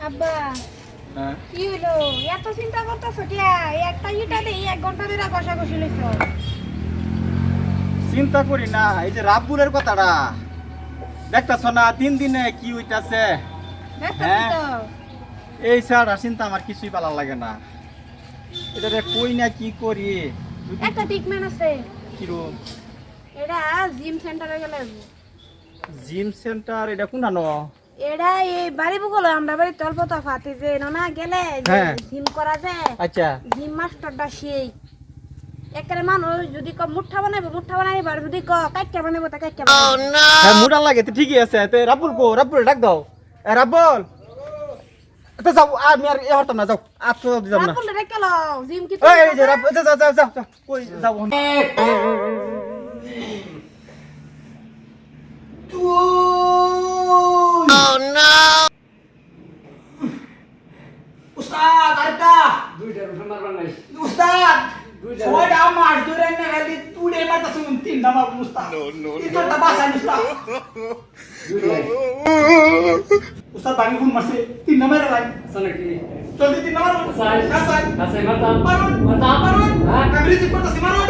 আব্বা কি হলো এত চিন্তা করতেছ টিয়া একটা ইটা দেই 1 ঘন্টা ধরে কষাকষি লইছ চিন্তা করি না এই যে রাব্বুলের কথাটা দেখতাছ না 3 দিনে কি হইতাছে দেখতাছি তো এই ছাড়া চিন্তা আমার কিছুই ভালো লাগে না এটারে কই না কি করি একটা ট্রিটমেন্ট আছে কিরম এটা জিম সেন্টারে গেলে জিম সেন্টার এটা কোনানো এটা এই বাড়ি বুকলো আমরা বাড়ি তলপতা ফাতে যে না গেলে জিম করা যায় আচ্ছা জিম মাস্টারটা সেই একবারে মানুষ যদি ক মুঠা বানাইবে আর যদি ক কাইটা বানাইবো তা কাইটা হ্যাঁ মুডা লাগে তো ঠিকই আছে তে রাব্বুল ডাক দাও এ রাব্বুল তো যাও আমি আর এ হরতাম না যাও আর তো দিতাম না রাব্বুল রে কেলো জিম কি এই যে রাব্বুল যাও কই যাও উস্তাদ আরেকটা দুইটা রুটি মারবার নাই উস্তাদ ছয়টা মাস ধরে না খালি তুড়ে মারতাছ তিনটা মার উস্তাদ তোরটা বাসায় উস্তাদ উস্তাদ পানি কোন মারছে তিনটা মারা লাই সানা কি জলদি তিনটা মারো সাই কাসাই কাসাই মারতা মারুন মারুন আমি রিসিভ করতেছি মারুন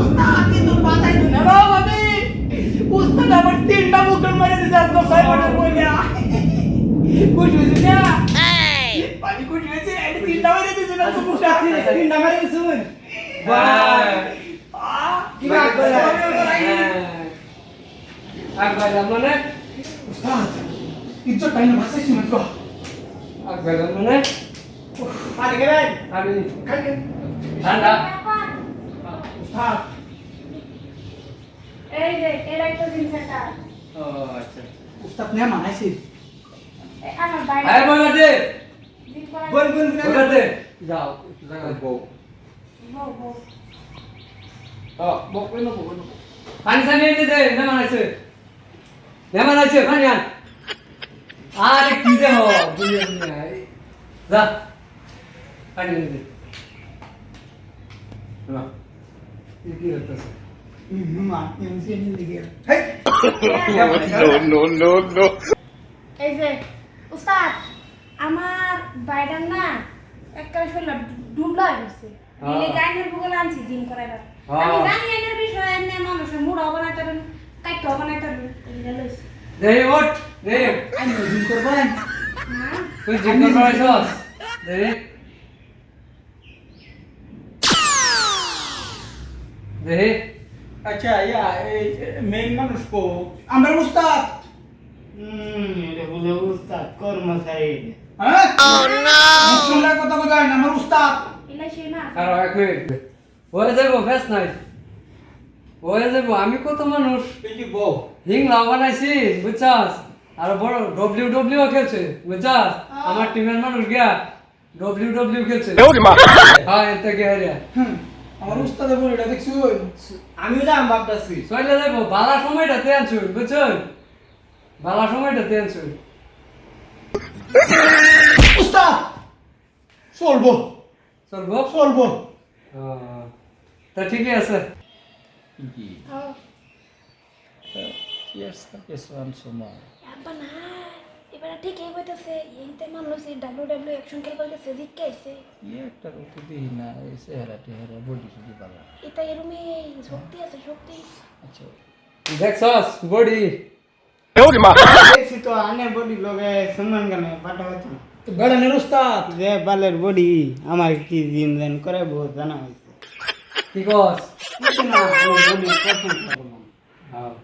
উস্তাদ কিন্তু বাসায় না বাবা আমি উস্তাদ আমার তিনটা মুখের মারে দিছে আর তো ছয় মাসের বইলা খুশি হয়েছে না পানি খুশি হয়েছে এটা তিনটা মারে দিছে না তো উস্তাদ তিনটা মারে দিছে কি বাত করে আকবার মানে উস্তাদ ইজ্জত টাইম ভাষাই শুনে তো আকবার মানে পানি গেলেন আমি খাইলেন ঠান্ডা উস্তাদ এই যে এরাই তো জিম সেন্টার ও আচ্ছা উস্তাদ নে মানাইছি আমার বাইরে আরে বল দে জিম করা বল বল দে যাও জায়গা বউ বউ বক কই না বক পানি সানি দে দে না মানাইছে পানি আন আরে কি দে হো বুঝিস না যা পানি দে না কি হচ্ছে মা এমসি নি লিগে হেই no এই যে উস্তাদ আমার বাইডার না একটা শরীর ডুবলা গেছে দিলে গাইনের বুগল আনছি জিম করাইবার আমি জানি এর বিষয়ে এমনি মানুষের মুড হবে না তার কাইট হবে না তার এটা লইছে দে ওঠ দে আমি জিম করবেন হ্যাঁ তুই জিম করছস দে দে আচ্ছা ইয়া এই মেইন মানুষ কো আমরা উস্তাদ এটা বুঝে উস্তাদ কর্মচারী হ্যাঁ ও নো শুনলে কথা কথা না আমার উস্তাদ ইলা সে না কারো এক মিনিট হয়ে যাবো বেশ নাই হয়ে যাবো আমি কত মানুষ এই কি বউ হিং লাভ বানাইছি বুঝছাস আর বড় ডব্লিউ খেলছে বুঝছাস আমার টিমের মানুষ গিয়া ডব্লিউ খেলছে হ্যাঁ এতে গিয়া রে আমার উস্তাদের বলে এটা দেখছো আমিও যাম ভাবতাছি চলে যাবো বালা সময়টা তে আনছুন বুঝছুন বালা সময়টা তে আনছুন উস্তাদ চলবো চলবো চলবো তা ঠিকই আছে কি ইয়ার সাথে সোয়ান সময় আব্বা না এবারে ঠিকই কইতাছে এইতে মানুষ এই ডব্লিউ অ্যাকশন খেলবার গেছে জিতকে আইছে একটা রূপ দিই না এই চেহারা বডি শুধু পালা এটা এরমে শক্তি আছে শক্তি আচ্ছা দেখছস বডি দেখছি তো আনে বডি লগে সম্মান গানে পাটা হতো না বেড়ানের উস্তাদ যে বালের বডি আমার কি জিম জান করে বহুত জানা হয়েছে কি কস কিছু না আমার বডি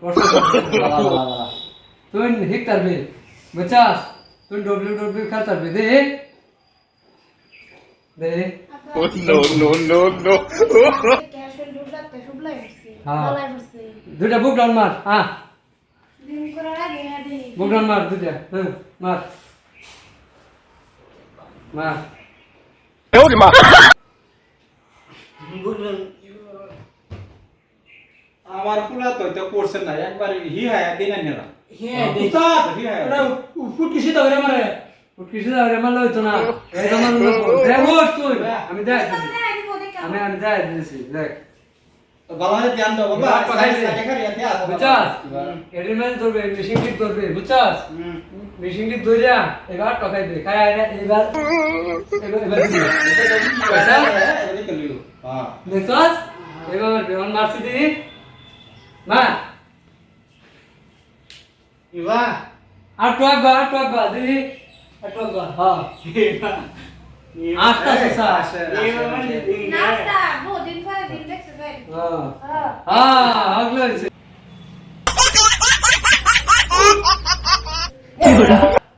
পছন্দ করলাম তুই হিকতার বে বুঝছাস তুই ডব্লিউ খেলতার বে দে দে no ক্যাশন ডুবলাতে শুবলাই হচ্ছে হ্যাঁ। বলাই হচ্ছে দুইটা বুক ডাউন মার হ্যাঁ জিম করার আগে আদি বুক ডাউন মার দুইটা হ্যাঁ মার মার আমার পুলা তো এটা করছে না একবার হি হায়া দিনা নিলা উস্তাদ এটা ফুটকি সিধা করে মারে কিছু যাবে মারলে হইতো না এই তো মারলে দেখ ওঠ তুই আমি দেখ উস্তাদ না দিব দেখে আমি যাই দিছি দেখ বাবা ধ্যান দাও বাবা বাবা, সাইড খাইবে। সাইড করে দিয়া বুঝছাস এর মেল ধরবে মেশিন ঠিক ধরবে বুঝছাস মেশিন ঠিক ধইরা এবার টকাই দে খাই আইরা এবার দিবি। পয়সা হ্যাঁ দেখছাস এবার বেমান মারছি দি মা ইবা আর টক গা দিদি আর টক গা হ্যাঁ আস্তে আস্তে নাস্তা বহুদিন পরে দিন দেখছে ভাই হ্যাঁ হ্যাঁ আগলো হইছে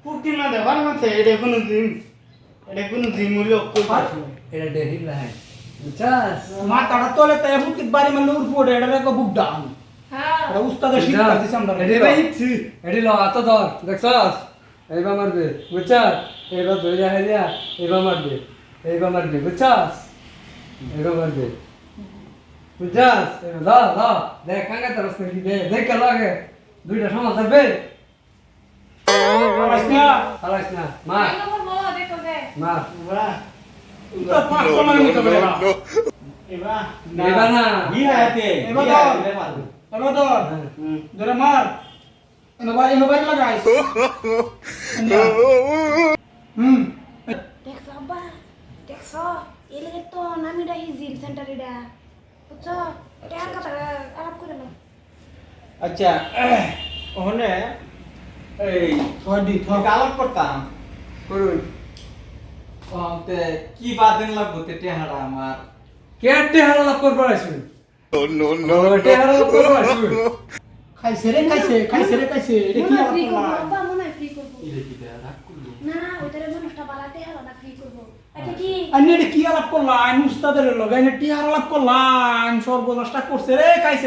পুটি না দেবার না এটা কোনো দিন মূল্য কই পাচ্ছি এটা ডেহি লাই বুঝছাস মাথাটা তলে তাই ফুটকি বাড়ি মানে উড়পড়ে এটা রেখো বুক ডাউন হ্যাঁ এটা উস্তাদের শিক্ষা দিছে আমরা এডি ল আতো ধর দেখছাস এইবা মারবে বুঝছাস এইবা ধরে যায় দিয়া এইবা মারবে বুঝছাস এইবা মারবে বুঝছাস এইবা দা দেখ কাঙ্গা তরস নাকি দেখ কে লাগে দুইটা সমান থাকবে হালাস না মা এগুলো বলো দেখো দে মা ইবা পাঁচ কমার মতো করে ইবা নেবা না কি হাতে এবার দাও। এবার ধর ধরে মার এনো বাড়ি লাগাইস দেখছো আব্বা দেখছো এলে তো নামিটা হি জিম সেন্টার এটা বুঝছো এটা আর কথা আলাপ করে না আচ্ছা ওখানে এই থদি কালার করতাম করুন তে কি বাদেন লাগবো তে টেহারা আমার কেটে হালা করবার আসুন no কেটে হালা করবার আসুন খাইছে রে খাইছে এটা কি মনে ফ্রি করবো আবার আব্বা মনে ফ্রি করবো ইলে কি দেয়া রাখ করলো না ওইটারে মানুষটা বালাতে হলো না ফ্রি করবো আচ্ছা কি আইনে এটা কি আলাপ করলাম উস্তাদের লগে আইনে টিহার আলাপ করলাম সর্বনাশটা করছে রে খাইছে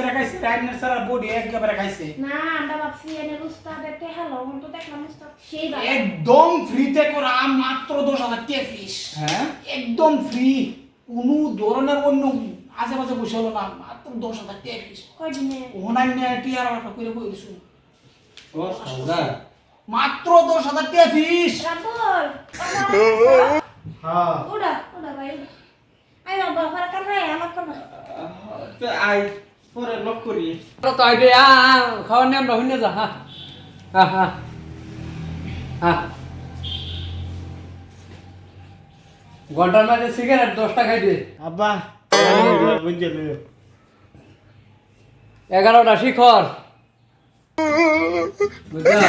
আইনে সারা বডি একেবারে খাইছে না আমরা ভাবছি এনে উস্তাদের টেহালো মন তো দেখলাম উস্তাদ সেই ভালো একদম ফ্রিতে করা মাত্র 10,000 টাকা ফিস হ্যাঁ একদম ফ্রি কোনো ধরনের অন্য আশেপাশে বসে হলো না মাত্র 10,000 টাকা ফিস কয় দিনে ওনাইনে টিহার আলাপটা করে বইছো 10,000 মাত্র 10,000 টাকা ফিস রাবল হ্যাঁ ওটা ভাই আই বাবা ফারা কাম নাই আমার করবা তে আই পরে লক করি তো আইবে খাওয়ার নিয়ে আমরা হইনে যা হ্যাঁ ঘন্টার মাঝে সিগারেট 10টা খাই দে আব্বা বুঝলে 11টা শিখর বুঝা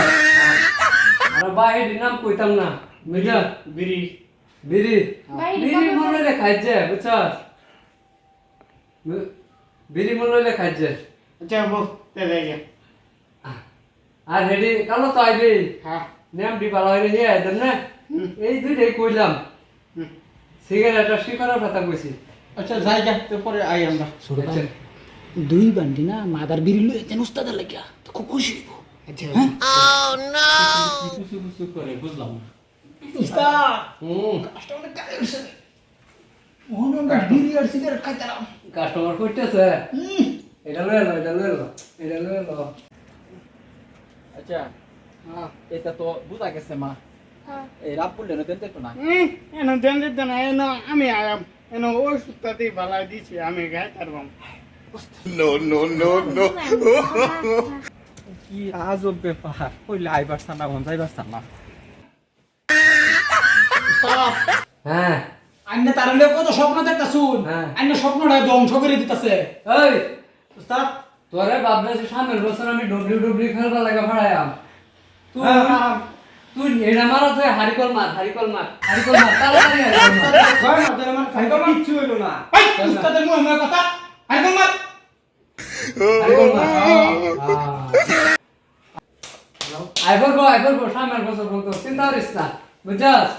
আর বাইরে নাম কইতাম না বুঝা বিড়ি বিড়ি বাইরে বিড়ি নাম মনে রে খাইছে বুঝছাস বিড়ি মনে রে খাইছে আচ্ছা বল তে দেখে আর হেডি কালো তো আইবে হ্যাঁ নেম দি ভালো হইলে হে আইতেন না এই দুইটাই কইলাম সিগারেটটা শিখরের কথা কইছি আচ্ছা যাই যা তো পরে আই আমরা আচ্ছা দুই বান্ডি না মাদার বিড়ি লই তেন উস্তাদের লাগিয়া তো খুব খুশি হইব আচ্ছা কিছু কিছু করে বুঝলাম না উস্তাদ হুম কাস্টমার গায়ে উঠছে ওহন আমরা বিড়ি আর সিগারেট খাইতাম কাস্টমার কইতেছে এটা লয়ে লো আচ্ছা এটা তো বুঝা গেছে মা হ্যাঁ এই রাপুল দেন দেন তো না এনো দেন দিত না এনো আমি আয়াম এনো ওই সুতাতেই ভালাই দিছি আমি গায়ে তারবাম কি আজব ব্যাপার কইলে আইবার সানা হন যাইবার সানা উস্তাদ হ্যাঁ আইনে তার লগে কত স্বপ্ন দেখতাছুন হ্যাঁ। আইনে স্বপ্নটা ধ্বংস করে দিতাছে এই উস্তাদ তোরে ভাবতেছি সামনের বছর আমি ডব্লিউ খেলবার লাগা ভাড়াইয়াম তুই তুই এটা মারা তুই হারিকল মার তাড়াতাড়ি হারিকল মার কিচ্ছু হইলো না এই উস্তাদের মুখে মুখে কথা আইকম মার হারিকল মার আইফর গো সামনের বছর পর্যন্ত চিন্তা করিস না বুঝছাস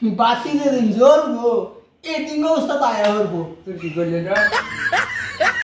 বাতি যে দিন জ্বলবো এই দিন উস্তাদ আয়া হরবো তুই কি করলি রে